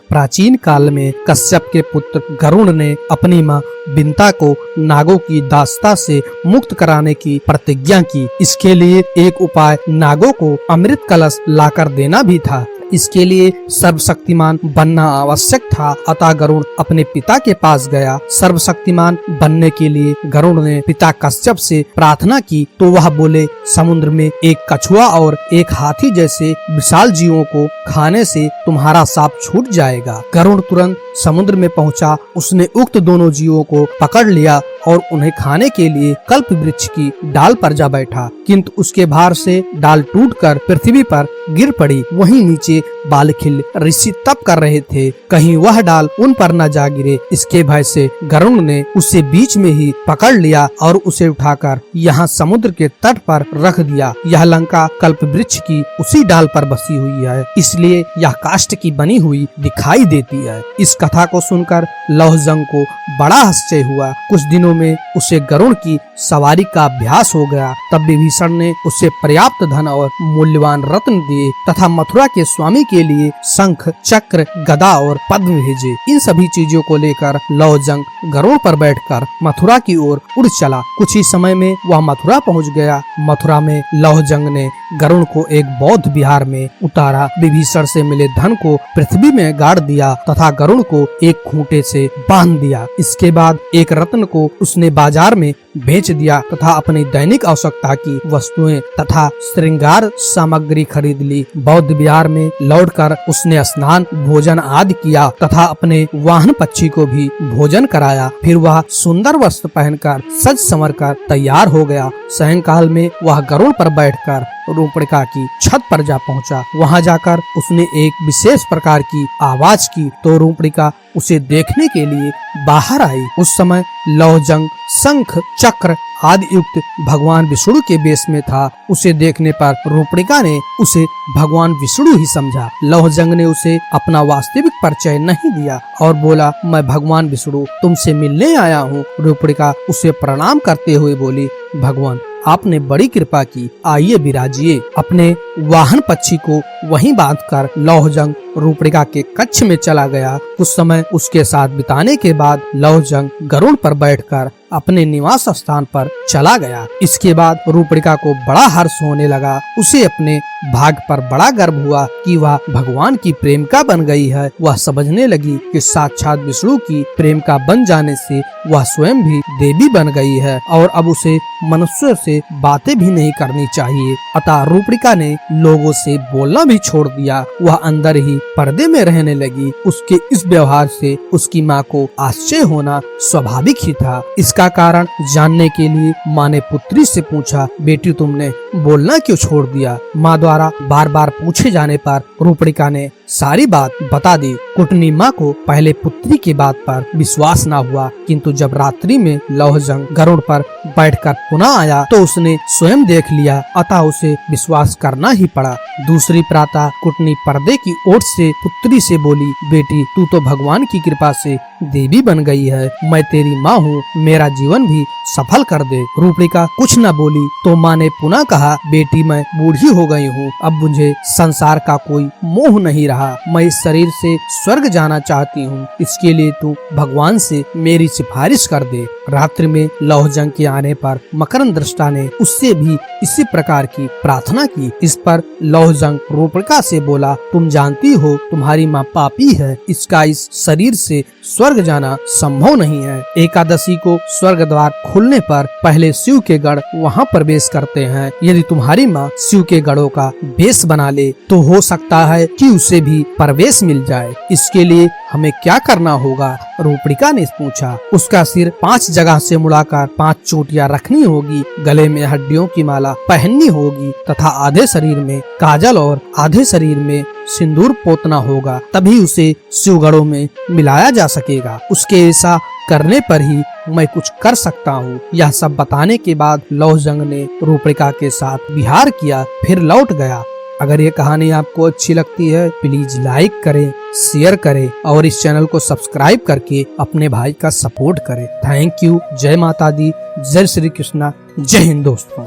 प्राचीन काल में कश्यप के पुत्र गरुड़ ने अपनी माँ बिंता को नागों की दास्ता से मुक्त कराने की प्रतिज्ञा की। इसके लिए एक उपाय नागों को अमृत कलश लाकर देना भी था। इसके लिए सर्वशक्तिमान बनना आवश्यक था। अतः गरुड़ अपने पिता के पास गया। सर्वशक्तिमान बनने के लिए गरुड़ ने पिता कश्यप से प्रार्थना की तो वह बोले, समुद्र में एक कछुआ और एक हाथी जैसे विशाल जीवों को खाने से तुम्हारा शाप छूट जाएगा। गरुड़ तुरंत समुद्र में पहुंचा। उसने उक्त दोनों जीवों को पकड़ लिया और उन्हें खाने के लिए कल्प वृक्ष की डाल पर जा बैठा, किंतु उसके भार से डाल टूटकर पृथ्वी पर गिर पड़ी। वहीं नीचे बालखिल ऋषि तप कर रहे थे, कहीं वह डाल उन पर न जा गिरे। इसके भय से गरुड़ ने उसे बीच में ही पकड़ लिया और उसे उठाकर यहाँ समुद्र के तट पर रख दिया। यह लंका कल्प वृक्ष की उसी डाल पर बसी हुई है, इसलिए यह काष्ठ की बनी हुई दिखाई देती है। इस कथा को सुनकर लौहजंग को बड़ा आश्चर्य हुआ। कुछ दिनों में उसे गरुड़ की सवारी का अभ्यास हो गया। तब विभीषण ने उसे पर्याप्त धन और मूल्यवान रत्न दिए तथा मथुरा के स्वामी के लिए शंख, चक्र, गदा और पद्म भेजे। इन सभी चीजों को लेकर लौहजंग गरुड़ पर बैठकर मथुरा की ओर उड़ चला। कुछ ही समय में वह मथुरा पहुंच गया। मथुरा में लौहजंग ने गरुड़ को एक बौद्ध विहार में उतारा। विभीषण से मिले धन को पृथ्वी में गाड़ दिया तथा गरुड़ को एक खूंटे से बांध दिया। इसके बाद एक रत्न को उसने बाजार में बेच दिया तथा अपनी दैनिक आवश्यकता की वस्तुएं तथा श्रृंगार सामग्री खरीद ली। बौद्ध विहार में लौटकर उसने स्नान, भोजन आदि किया तथा अपने वाहन पक्षी को भी भोजन कराया। फिर वह सुंदर वस्त्र पहनकर सज संवर कर तैयार हो गया। सायंकाल में वह गरुड़ पर बैठकर रूपणिका की छत पर जा पहुंचा। वहां जाकर उसने एक विशेष प्रकार की आवाज की तो रूपणिका उसे देखने के लिए बाहर आई। उस समय लौहजंग शंख, चक्र आदि युक्त भगवान विष्णु के वेश में था। उसे देखने पर रूपणिका ने उसे भगवान विष्णु ही समझा। लौहजंग ने उसे अपना वास्तविक परिचय नहीं दिया और बोला, मैं भगवान विष्णु तुमसे मिलने आया हूँ। रूपणिका उसे प्रणाम करते हुए बोली, भगवान आपने बड़ी कृपा की, आइए विराजिए। अपने वाहन पक्षी को वहीं बांधकर लौहजंग रूपणिका के कक्ष में चला गया। कुछ समय उसके साथ बिताने के बाद लौहजंग गरुड़ पर बैठकर अपने निवास स्थान पर चला गया। इसके बाद रूपणिका को बड़ा हर्ष होने लगा। उसे अपने भाग्य पर बड़ा गर्व हुआ कि वह भगवान की प्रेमिका बन गई है। वह समझने लगी कि साक्षात विष्णु की प्रेमिका बन जाने से वह स्वयं भी देवी बन गई है और अब उसे मनुष्य से बातें भी नहीं करनी चाहिए। अतः रूपणिका ने लोगों से बोलना भी छोड़ दिया। वह अंदर ही पर्दे में रहने लगी। उसके इस व्यवहार से उसकी माँ को आश्चर्य होना स्वाभाविक ही था। इसका कारण जानने के लिए माँ ने पुत्री से पूछा, बेटी तुमने बोलना क्यों छोड़ दिया? माँ द्वारा बार बार पूछे जाने पर रूपणिका ने सारी बात बता दी। कुटनी माँ को पहले पुत्री की बात पर विश्वास न हुआ, किंतु जब रात्रि में लौहजंग गरुड़ पर बैठकर पुनः आया तो उसने स्वयं देख लिया, अतः उसे विश्वास करना ही पड़ा। दूसरी प्रातः कुटनी पर्दे की ओट से पुत्री से बोली, बेटी तू तो भगवान की कृपा से देवी बन गई है। मैं तेरी माँ हूँ, मेरा जीवन भी सफल कर दे। रूपणिका कुछ न बोली तो माँ ने पुनः कहा, बेटी मैं बूढ़ी हो गई हूँ, अब मुझे संसार का कोई मोह नहीं रहा। मैं इस शरीर से स्वर्ग जाना चाहती हूँ, इसके लिए तू भगवान से मेरी सिफारिश कर दे। रात्रि में लौहजंग के आने पर मकरंद दृष्टा ने उससे भी इसी प्रकार की प्रार्थना की। इस पर लौहजंग रूपणिका से बोला, तुम जानती हो तुम्हारी माँ पापी है, इसका इस शरीर से स्वर्ग जाना संभव नहीं है। एकादशी को स्वर्ग द्वार खुलने पर पहले शिव के गढ़ वहाँ प्रवेश करते हैं। यदि तुम्हारी माँ शिव के गढ़ों का वेश बना ले तो हो सकता है कि उसे भी प्रवेश मिल जाए। इसके लिए हमें क्या करना होगा? रूपणिका ने पूछा। उसका सिर 5 जगह से मुड़ाकर 5 चोटियां रखनी होगी, गले में हड्डियों की माला पहननी होगी तथा आधे शरीर में काजल और आधे शरीर में सिंदूर पोतना होगा, तभी उसे शिवगढ़ों में मिलाया जा सकेगा। उसके ऐसा करने पर ही मैं कुछ कर सकता हूँ। यह सब बताने के बाद लौहजंग ने रूपणिका के साथ विहार किया, फिर लौट गया। अगर ये कहानी आपको अच्छी लगती है प्लीज लाइक करें, शेयर करें और इस चैनल को सब्सक्राइब करके अपने भाई का सपोर्ट करें। Thank you. जय माता दी, जय श्री कृष्णा, जय हिंद दोस्तों।